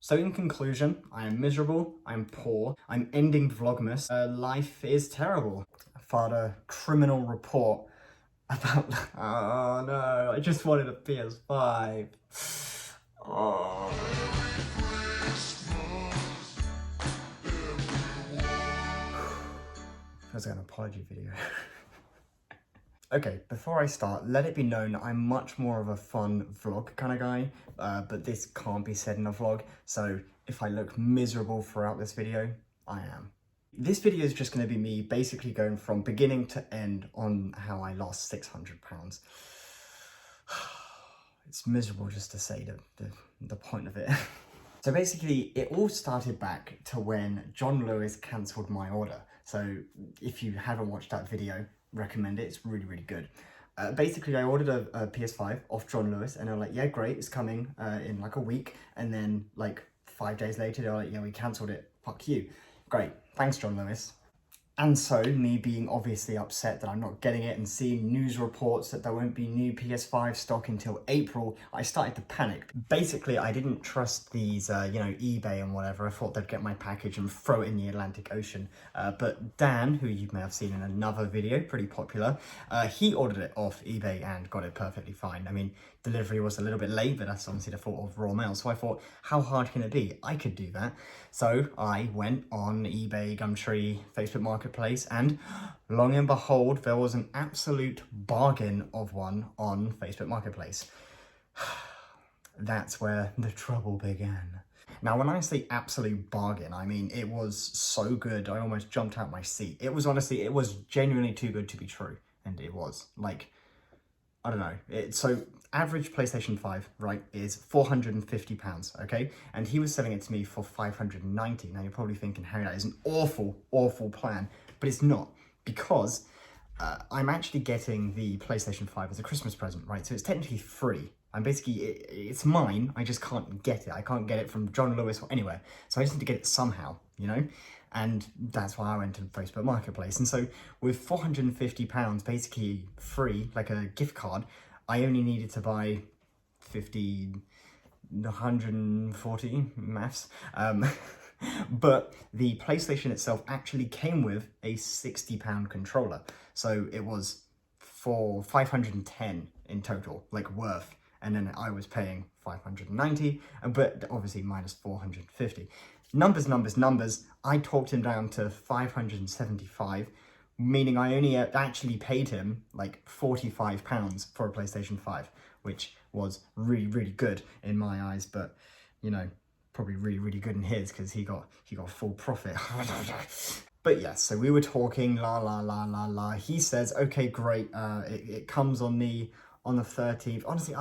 So in conclusion, I am miserable, I'm poor, I'm ending vlogmas, life is terrible. I filed a criminal report about, oh no, I just wanted a PS5. Oh. That's an apology video. Okay, before I start, let it be known I'm much more of a fun vlog kind of guy, but this can't be said in a vlog, so if I look miserable throughout this video, I am. This video is just going to be me basically going from beginning to end on how I lost 600 pounds. It's miserable just to say the point of it. So basically, it all started back to when John Lewis cancelled my order. So if you haven't watched that video, recommend it. It's really, really good. Basically, I ordered a PS5 off John Lewis, and they're like, yeah, great, it's coming in like a week. And then like 5 days later, they're like, yeah, we cancelled it. Fuck you. Great. Thanks, John Lewis. And so, me being obviously upset that I'm not getting it and seeing news reports that there won't be new PS5 stock until April, I started to panic. Basically, I didn't trust these, eBay and whatever. I thought they'd get my package and throw it in the Atlantic Ocean. But Dan, who you may have seen in another video, pretty popular, he ordered it off eBay and got it perfectly fine. I mean, delivery was a little bit late, but that's obviously the fault of Raw Mail. So I thought, how hard can it be? I could do that. So I went on eBay, Gumtree, Facebook Marketplace, and long and behold, there was an absolute bargain of one on Facebook Marketplace. That's where the trouble began. Now, when I say absolute bargain, I mean, it was so good, I almost jumped out my seat. It was honestly, it was genuinely too good to be true. And it was, like, I don't know. So average PlayStation 5, right, is £450, okay? And he was selling it to me for £590. Now you're probably thinking, Harry, that is an awful, awful plan. But it's not, because I'm actually getting the PlayStation 5 as a Christmas present, right? So it's technically free. And basically, it's mine, I just can't get it. I can't get it from John Lewis or anywhere. So I just need to get it somehow, you know? And that's why I went to Facebook Marketplace. And so with £450 basically free, like a gift card, I only needed to buy 140 maths. But the PlayStation itself actually came with a £60 controller. So it was for 510 in total, like worth. And then I was paying 590, but obviously minus 450. Numbers, numbers, numbers. I talked him down to 575, meaning I only actually paid him like £45 for a PlayStation 5, which was really, really good in my eyes, but you know, probably really, really good in his because he got full profit. But yes, so we were talking, la, la, la, la, la. He says, okay, great, it comes on the 13th. Honestly,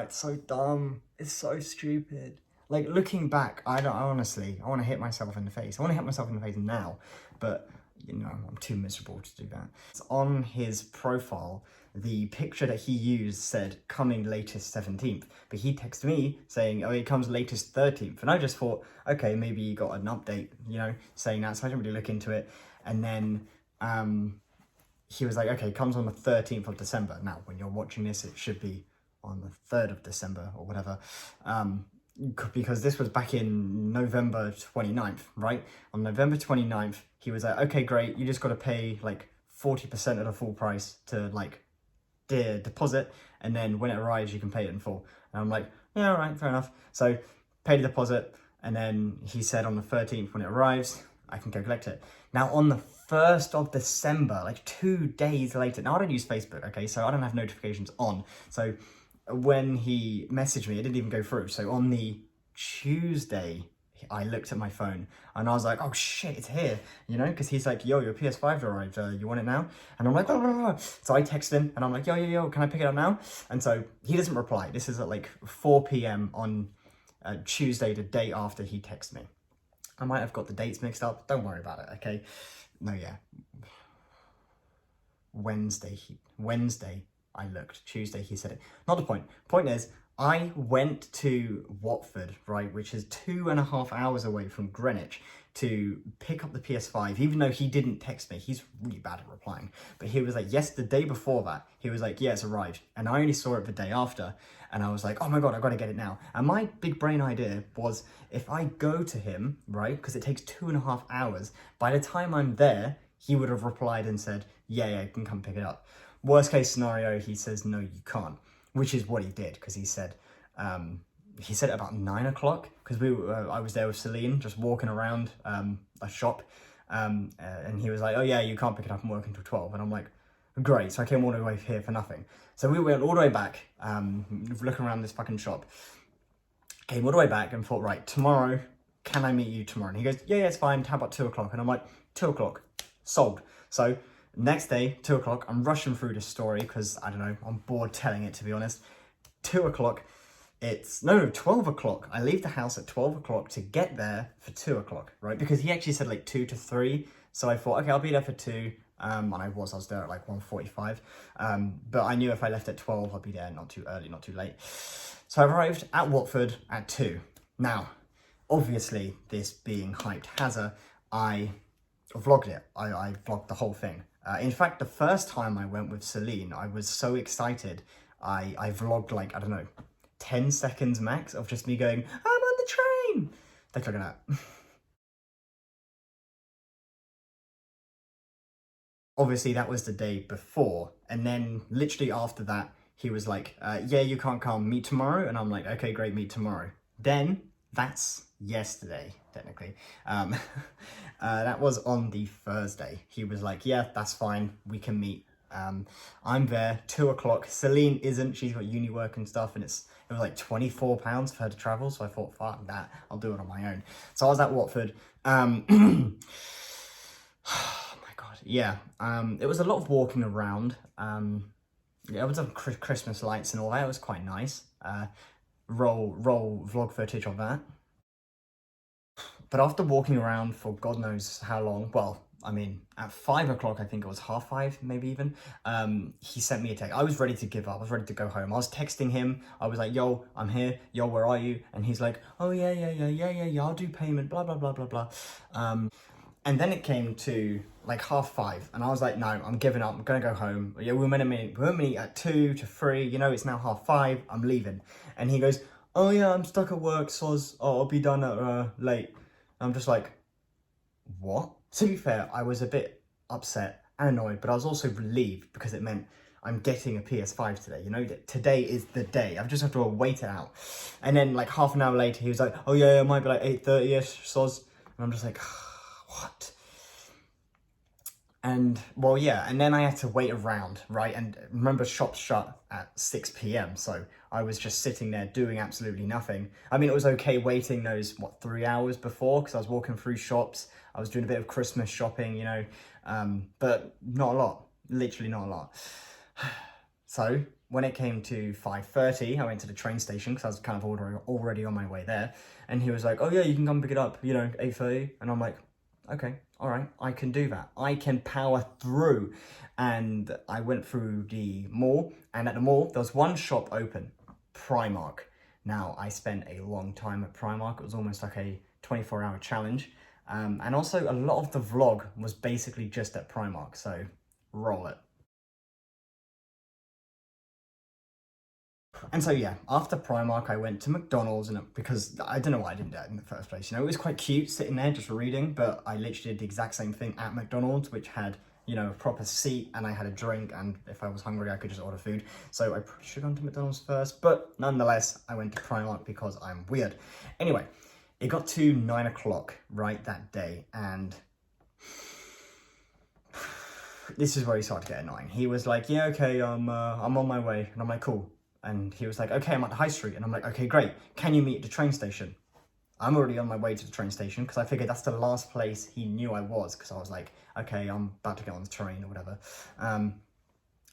it's so dumb. It's so stupid. Like, looking back, I want to hit myself in the face. I want to hit myself in the face now, but, you know, I'm too miserable to do that. It's on his profile, the picture that he used said, coming latest 17th, but he texted me saying, oh, it comes latest 13th, and I just thought, okay, maybe you got an update, you know, saying that, so I didn't really look into it, and then, he was like, okay, it comes on the 13th of December. Now, when you're watching this, it should be on the 3rd of December or whatever. Because this was back in November 29th, right? On November 29th, he was like, okay, great, you just got to pay like 40% of the full price to like the deposit, and then when it arrives, you can pay it in full. And I'm like, yeah, all right, fair enough. So paid the deposit, and then he said on the 13th, when it arrives, I can go collect it. Now on the 1st of December, like 2 days later, now I don't use Facebook, okay, so I don't have notifications on. So when he messaged me, it didn't even go through. So on the Tuesday, I looked at my phone and I was like, oh shit, it's here, you know, because he's like, yo, your PS5 arrived, you want it now? And I'm like, blah, blah, blah. So I text him and I'm like, yo, can I pick it up now? And so he doesn't reply. This is at like 4 p.m. on Tuesday, the day after he texted me. I might have got the dates mixed up. Don't worry about it, okay? No, yeah. Wednesday, I looked. Tuesday, he said it. Not the point. Point is, I went to Watford, right, which is 2.5 hours away from Greenwich, to pick up the PS5, even though he didn't text me. He's really bad at replying. But he was like, yes, the day before that, he was like, yeah, it's arrived. And I only saw it the day after. And I was like, oh my God, I've got to get it now. And my big brain idea was, if I go to him, right, because it takes 2.5 hours, by the time I'm there, he would have replied and said, yeah, you can come pick it up. Worst case scenario, he says, no, you can't, which is what he did, because he said about 9 o'clock, because I was there with Celine, just walking around a shop, and he was like, oh yeah, you can't pick it up, I'm working until 12, and I'm like, great, so I came all the way here for nothing. So we went all the way back, looking around this fucking shop, came all the way back and thought, right, tomorrow, can I meet you tomorrow? And he goes, yeah, it's fine, how about 2 o'clock? And I'm like, 2 o'clock, sold. So next day, 2 o'clock, I'm rushing through this story because, I don't know, I'm bored telling it, to be honest. 2 o'clock, no, 12 o'clock. I leave the house at 12 o'clock to get there for 2 o'clock, right? Because he actually said like 2 to 3. So I thought, okay, I'll be there for 2. And I was there at like 1:45. But I knew if I left at 12, I'd be there not too early, not too late. So I arrived at Watford at 2. Now, obviously, this being hyped hazard, I vlogged it. I vlogged the whole thing. In fact, the first time I went with Celine, I was so excited. I vlogged like, I don't know, 10 seconds max of just me going, I'm on the train. Thanks for looking at that. Obviously, that was the day before. And then literally after that, he was like, yeah, you can't come, meet tomorrow. And I'm like, okay, great, meet tomorrow. Then that's yesterday, technically. That was on the Thursday. He was like, yeah, that's fine, we can meet. I'm there, 2 o'clock. Celine isn't, she's got uni work and stuff, and it was like £24 for her to travel. So I thought, fuck that, I'll do it on my own. So I was at Watford. Yeah, it was a lot of walking around. Yeah, it was some Christmas lights and all that. It was quite nice. Roll vlog footage of that. But after walking around for God knows how long, well, I mean, at 5 o'clock, I think it was 5:30, maybe even, he sent me a text. I was ready to give up. I was ready to go home. I was texting him. I was like, yo, I'm here. Yo, where are you? And he's like, oh, yeah, I'll do payment, blah, blah, blah, blah, blah. And then it came to like 5:30, and I was like, no, I'm giving up. I'm going to go home. Yeah, we were meant to meet at 2 to 3. You know, it's now 5:30. I'm leaving. And he goes, oh, yeah, I'm stuck at work, soz. Oh, I'll be done at late. And I'm just like, what? To be fair, I was a bit upset and annoyed, but I was also relieved because it meant I'm getting a PS5 today. You know, today is the day. I just have to wait it out. And then like half an hour later, he was like, oh, yeah, it might be like 8:30ish, soz. And I'm just like, what? And well, yeah, and then I had to wait around, right? And remember, shops shut at 6 p.m. So I was just sitting there doing absolutely nothing. I mean, it was okay waiting those, 3 hours before, because I was walking through shops. I was doing a bit of Christmas shopping, you know, but not a lot, literally not a lot. So when it came to 5:30, I went to the train station because I was kind of already on my way there. And he was like, oh yeah, you can come pick it up, you know, 8:30. And I'm like, okay, all right, I can do that. I can power through. And I went through the mall, and at the mall, there was one shop open, Primark. Now, I spent a long time at Primark. It was almost like a 24-hour challenge. And also, a lot of the vlog was basically just at Primark, so roll it. And so, yeah, after Primark, I went to McDonald's, and because I don't know why I didn't do it in the first place. You know, it was quite cute sitting there just reading, but I literally did the exact same thing at McDonald's, which had, you know, a proper seat, and I had a drink, and if I was hungry, I could just order food. So I probably should have gone to McDonald's first, but nonetheless, I went to Primark because I'm weird. Anyway, it got to 9 o'clock, right, that day, and this is where he started to get annoying. He was like, yeah, okay, I'm on my way, and I'm like, cool. And he was like, okay, I'm at the high street. And I'm like, okay, great. Can you meet at the train station? I'm already on my way to the train station because I figured that's the last place he knew I was, because I was like, okay, I'm about to get on the train or whatever.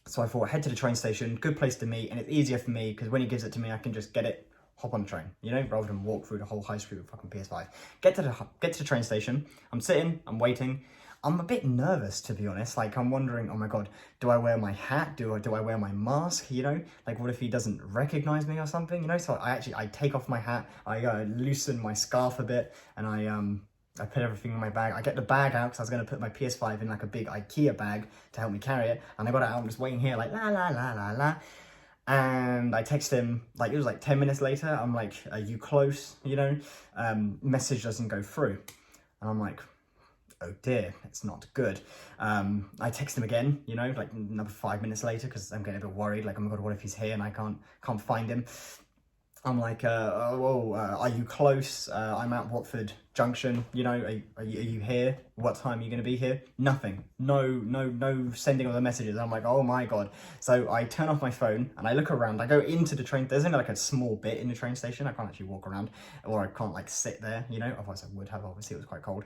So I thought, head to the train station, good place to meet, and it's easier for me because when he gives it to me, I can just get it, hop on the train, you know, rather than walk through the whole high street with fucking PS5. Get to the train station. I'm sitting, I'm waiting. I'm a bit nervous, to be honest. Like, I'm wondering, oh my God, do I wear my hat? Do I wear my mask? You know, like, what if he doesn't recognize me or something? You know, so I take off my hat, I loosen my scarf a bit, and I put everything in my bag. I get the bag out because I was going to put my PS5 in like a big IKEA bag to help me carry it. And I got it out. I'm just waiting here like la la la la la. And I text him, like, it was like 10 minutes later. I'm like, are you close? You know, message doesn't go through. And I'm like, oh dear, it's not good. I text him again, you know, like another 5 minutes later, because I'm getting a bit worried. Like, oh my God, what if he's here and I can't find him? I'm like, are you close? I'm at Watford Junction, you know, are you here? What time are you going to be here? Nothing. No sending of the messages. I'm like, oh my God. So I turn off my phone and I look around. I go into the train. There's only like a small bit in the train station. I can't actually walk around, or I can't like sit there, you know, otherwise I would have, obviously it was quite cold.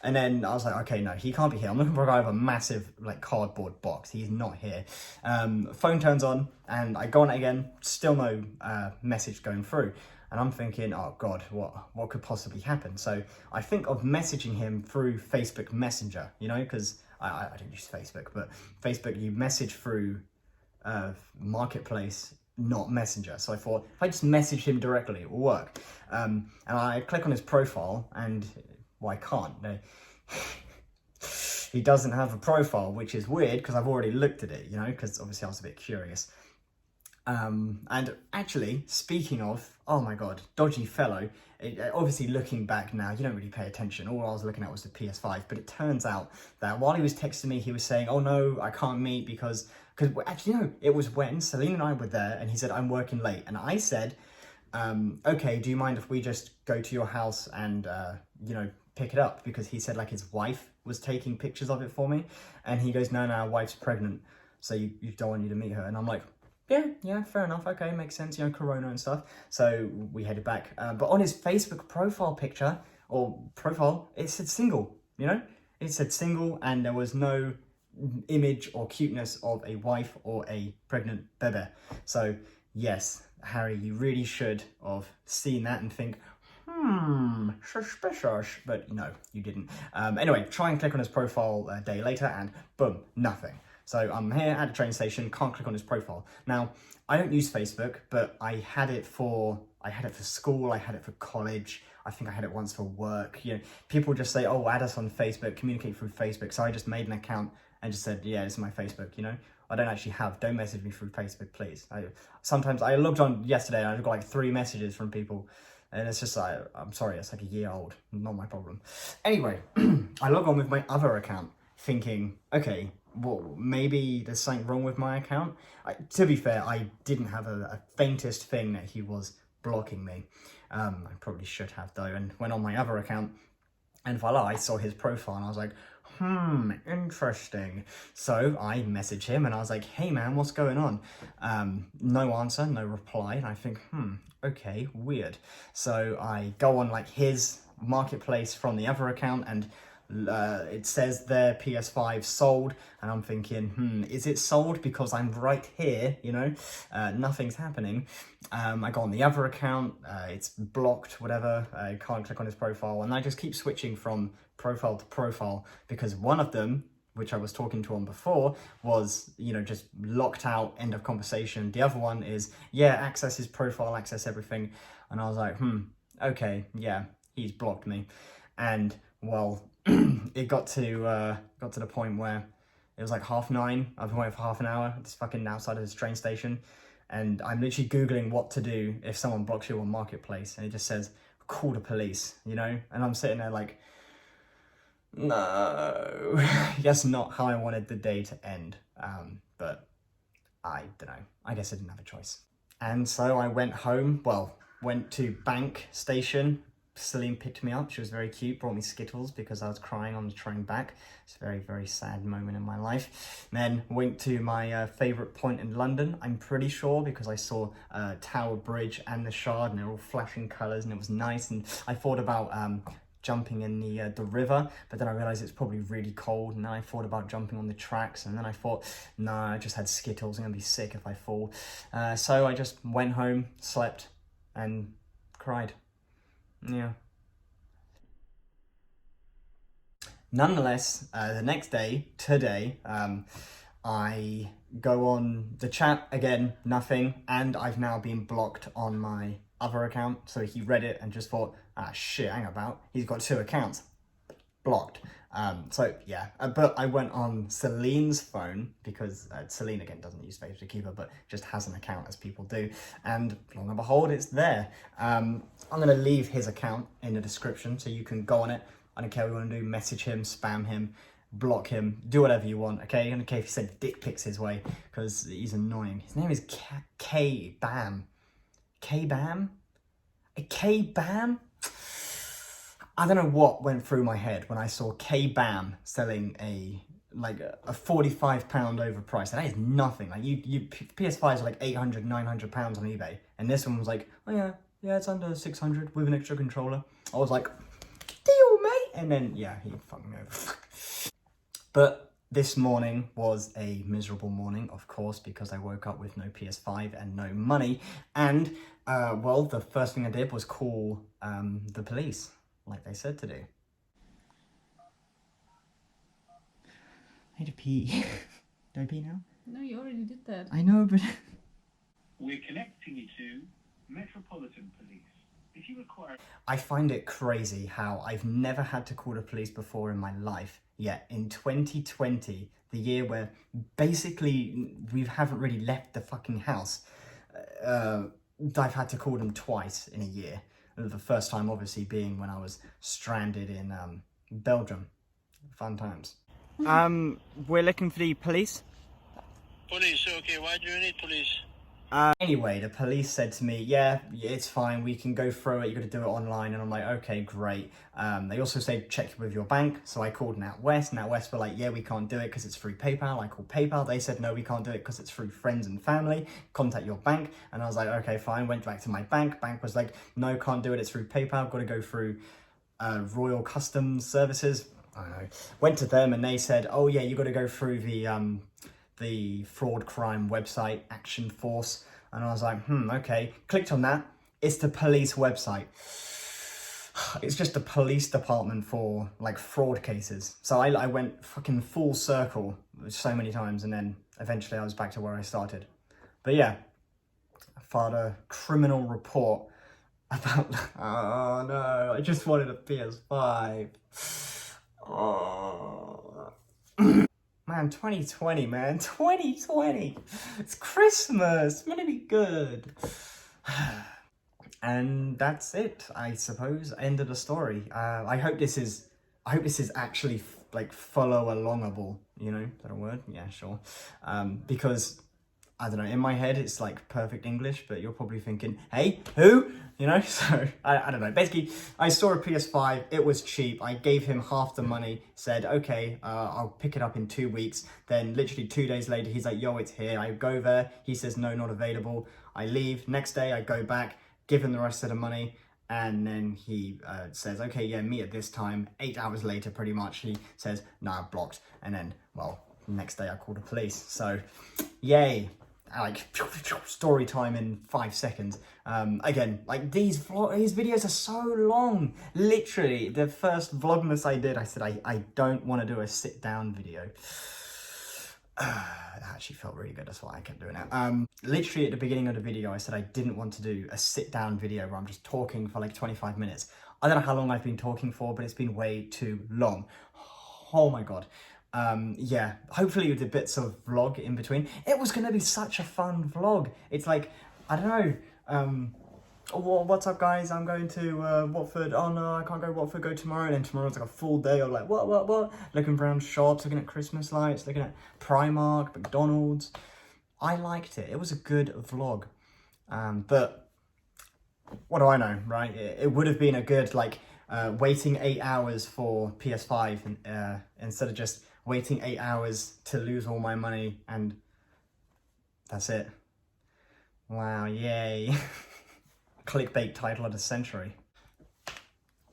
And then I was like, okay, no, he can't be here. I'm looking for a guy with a massive like cardboard box. He's not here. Phone turns on and I go on it again. Still no message going through. And I'm thinking, oh God, what could possibly happen? So I think of messaging him through Facebook Messenger, you know, because I don't use Facebook, but Facebook, you message through Marketplace, not Messenger. So I thought, if I just message him directly, it will work. And I click on his profile and, well, I can't. No. He doesn't have a profile, which is weird because I've already looked at it, you know, because obviously I was a bit curious. And actually, speaking of, oh my God, dodgy fellow, obviously looking back now, you don't really pay attention. All I was looking at was the PS5, but it turns out that while he was texting me, he was saying, oh no, I can't meet because actually, no, it was when Celine and I were there and he said, I'm working late. And I said, okay, do you mind if we just go to your house and, you know, pick it up? Because he said like his wife was taking pictures of it for me. And he goes, no, our wife's pregnant. So you don't want you to meet her. And I'm like, yeah, fair enough. Okay, makes sense, you know, Corona and stuff. So we headed back. But on his Facebook profile picture, or profile, it said single, you know? It said single and there was no image or cuteness of a wife or a pregnant bebe. So yes, Harry, you really should have seen that and think, suspicious, but no, you didn't. Anyway, try and click on his profile a day later and boom, nothing. So I'm here at a train station, can't click on his profile. Now, I don't use Facebook, but I had it for school, I had it for college, I think I had it once for work. You know, people just say, oh, add us on Facebook, communicate through Facebook. So I just made an account and just said, yeah, this is my Facebook, you know? I don't actually don't message me through Facebook, please. Sometimes I logged on yesterday and I got like 3 messages from people. And it's just like, I'm sorry, it's like a year old, not my problem. Anyway, I log on with my other account thinking, okay, well, maybe there's something wrong with my account. To be fair, I didn't have a faintest thing that he was blocking me. I probably should have though, and went on my other account and voila, I saw his profile and I was like, interesting. So I messaged him and I was like, hey man, what's going on? No answer, no reply. And I think, okay, weird. So I go on like his marketplace from the other account and it says their PS5 sold, and I'm thinking, is it sold because I'm right here, you know? Nothing's happening. I go on the other account, it's blocked, whatever, I can't click on his profile, and I just keep switching from profile to profile because one of them, which I was talking to on before, was, you know, just locked out, end of conversation. The other one is, yeah, access his profile, access everything. And I was like, okay, yeah, he's blocked me. And well, it got to the point where it was like 9:30. I've been waiting for half an hour. It's fucking outside of this train station. And I'm literally Googling what to do if someone blocks you on Marketplace. And it just says, call the police, you know? And I'm sitting there like, no, that's not how I wanted the day to end. But I don't know. I guess I didn't have a choice. And so I went home, went to Bank Station. Celine picked me up. She was very cute, brought me Skittles because I was crying on the train back. It's a very, very sad moment in my life. Then went to my favourite point in London, I'm pretty sure, because I saw Tower Bridge and the Shard and they're all flashing colours and it was nice. And I thought about jumping in the river, but then I realised it's probably really cold, and then I thought about jumping on the tracks, and then I thought, no, I just had Skittles, I'm gonna be sick if I fall. So I just went home, slept, and cried. Yeah. Nonetheless, the next day, today, I go on the chat again, nothing, and I've now been blocked on my other account. So he read it and just thought, ah shit, hang about, he's got 2 accounts. Blocked. So yeah, but I went on Celine's phone because Celine again doesn't use Facebook Keeper, but just has an account as people do, and lo and behold, it's there. I'm gonna leave his account in the description so you can go on it. I don't care what you want to do, message him, spam him, block him, do whatever you want, okay? I don't care if you send dick pics his way, because he's annoying. His name is K-Bam. K-Bam? K-Bam? I don't know what went through my head when I saw K-Bam selling a 45 pound overpriced. And that is nothing. Like PS5s are like 800, 900 pounds on eBay. And this one was like, oh yeah, it's under 600 with an extra controller. I was like, deal, mate. And then, yeah, he fucked me over. But this morning was a miserable morning, of course, because I woke up with no PS5 and no money. And, well, the first thing I did was call the police, like they said to do. I need to pee. Do I pee now? No, you already did that. I know, but... We're connecting you to Metropolitan Police. If you require... I find it crazy how I've never had to call the police before in my life, yet in 2020, the year where basically we haven't really left the fucking house, I've had to call them twice in a year. The first time obviously being when I was stranded in Belgium. Fun times. We're looking for the police. Police, okay, why do you need police? Anyway, the police said to me, yeah, it's fine, we can go through it, you got to do it online. And I'm like, okay, great. They also said, check with your bank. So I called NatWest. NatWest were like, yeah, we can't do it because it's through PayPal. I called PayPal. They said, no, we can't do it because it's through friends and family. Contact your bank. And I was like, okay, fine. Went back to my bank. Bank was like, no, can't do it. It's through PayPal. Got to go through Royal Customs Services. I don't know. Went to them and they said, oh yeah, you got to go through the fraud crime website, Action Force. And I was like, okay. Clicked on that. It's the police website. It's just a police department for like fraud cases. So I went fucking full circle so many times, and then eventually I was back to where I started. But yeah, I filed a criminal report about, oh no, I just wanted a PS5. Oh. Man, 2020, man. 2020. It's Christmas. It's gonna be good. And that's it, I suppose. End of the story. I hope this is actually like follow alongable. You know, is that a word? Yeah, sure. Because I don't know, in my head it's like perfect English, but you're probably thinking, hey, who? You know, so I don't know. Basically, I saw a PS5, it was cheap. I gave him half the money, said, okay, I'll pick it up in 2 weeks. Then literally 2 days later, he's like, yo, it's here. I go there, he says, no, not available. I leave, next day I go back, give him the rest of the money. And then he says, okay, yeah, meet at this time. 8 hours later, pretty much, he says, nah, blocked. And then, well, next day I called the police. So, yay. Like story time in 5 seconds. Again, like these videos are so long. Literally, the first vlogmas I did, I said I don't want to do a sit down video. That actually felt really good. That's why I kept doing it. Literally at the beginning of the video, I said I didn't want to do a sit down video where I'm just talking for like 25 minutes. I don't know how long I've been talking for, but it's been way too long. Oh my God. Yeah, hopefully with the bits of vlog in between. It was going to be such a fun vlog. It's like, I don't know, what's up guys, I'm going to Watford. Oh no, I can't go Watford, go tomorrow. And then tomorrow's like a full day of like, what? Looking around shops, looking at Christmas lights, looking at Primark, McDonald's. I liked it. It was a good vlog. But what do I know, right? It would have been a good, like, waiting 8 hours for PS5 and, instead of just waiting 8 hours to lose all my money, and that's it. Wow, yay. Clickbait title of the century.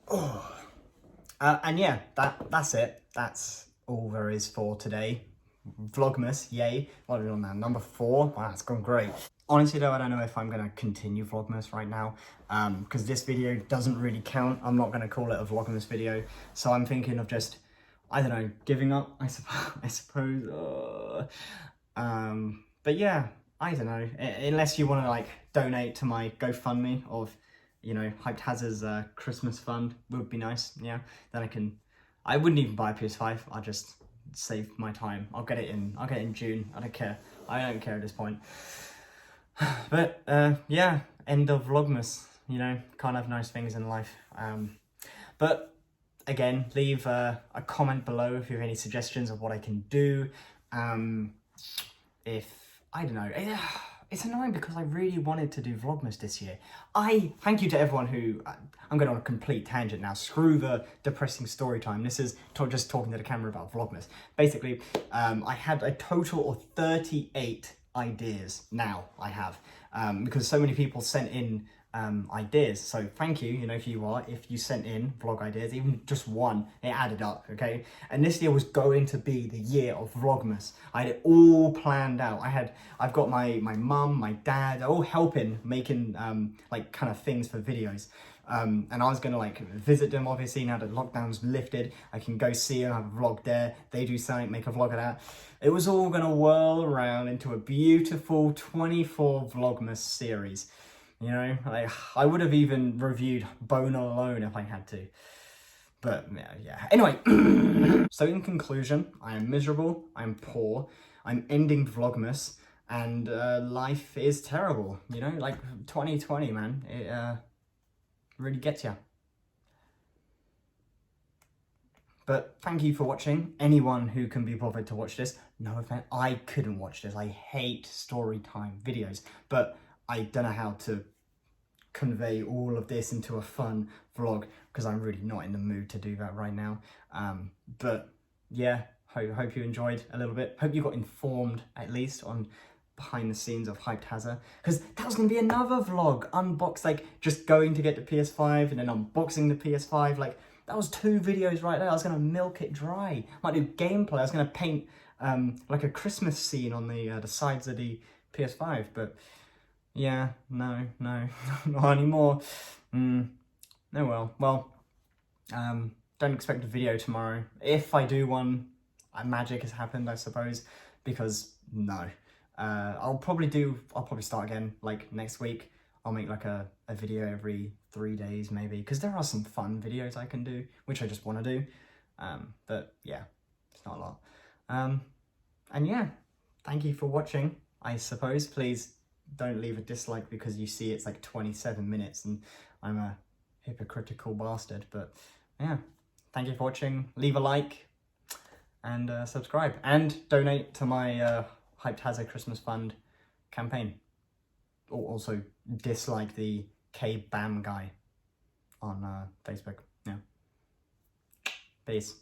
Oh. And yeah, that's it. That's all there is for today. Vlogmas, yay. What are we on now? Number 4? Wow, it's gone great. Honestly though, I don't know if I'm going to continue Vlogmas right now, because this video doesn't really count. I'm not going to call it a Vlogmas video. So I'm thinking of just I don't know, giving up, I suppose. But yeah, I don't know, unless you want to like donate to my GoFundMe of, you know, Hyped Hazard's Christmas fund would be nice. Yeah, then I wouldn't even buy a PS5. I'll just save my time. I'll get it in June. I don't care. I don't care at this point. But yeah, end of vlogmas. You know, can't have nice things in life. But again, leave a comment below if you have any suggestions of what I can do. If I don't know, it's annoying because I really wanted to do vlogmas this year. Thank you to everyone who, I'm going on a complete tangent now, screw the depressing story time. This is just talking to the camera about vlogmas. Basically, I had a total of 38 ideas now, I have, because so many people sent in ideas. So thank you, if you sent in vlog ideas, even just one, it added up, okay? And this year was going to be the year of vlogmas. I had it all planned out. I've got my mum, my dad, they're all helping making like kind of things for videos. And I was gonna like visit them, obviously now that lockdown's lifted. I can go see them, have a vlog there, they do something, make a vlog of that. It was all gonna whirl around into a beautiful 24 vlogmas series. I would have even reviewed Bone Alone if I had to. But yeah. Anyway, so in conclusion, I am miserable, I'm poor, I'm ending vlogmas, and life is terrible. Like 2020, man, it really gets ya. But thank you for watching. Anyone who can be bothered to watch this, no offense, I couldn't watch this. I hate story time videos, but I don't know how to convey all of this into a fun vlog because I'm really not in the mood to do that right now. But yeah, hope you enjoyed a little bit. Hope you got informed at least on behind the scenes of Hyped Hazard, because that was gonna be another vlog, like just going to get the PS5 and then unboxing the PS5. Like that was 2 videos right there. I was gonna milk it dry. Might do gameplay. I was gonna paint like a Christmas scene on the sides of the PS5, but yeah, no, not anymore. Oh well. Don't expect a video tomorrow. If I do one, magic has happened, I suppose, because no. I'll probably start again, like next week. I'll make like a video every 3 days maybe, because there are some fun videos I can do, which I just want to do. But yeah, it's not a lot. And yeah, thank you for watching, I suppose. Please don't leave a dislike because you see it's like 27 minutes and I'm a hypocritical bastard. But yeah, thank you for watching. Leave a like and subscribe and donate to my Hyped Hazard Christmas Fund campaign. Or also dislike the K-Bam guy on Facebook. Yeah. Peace.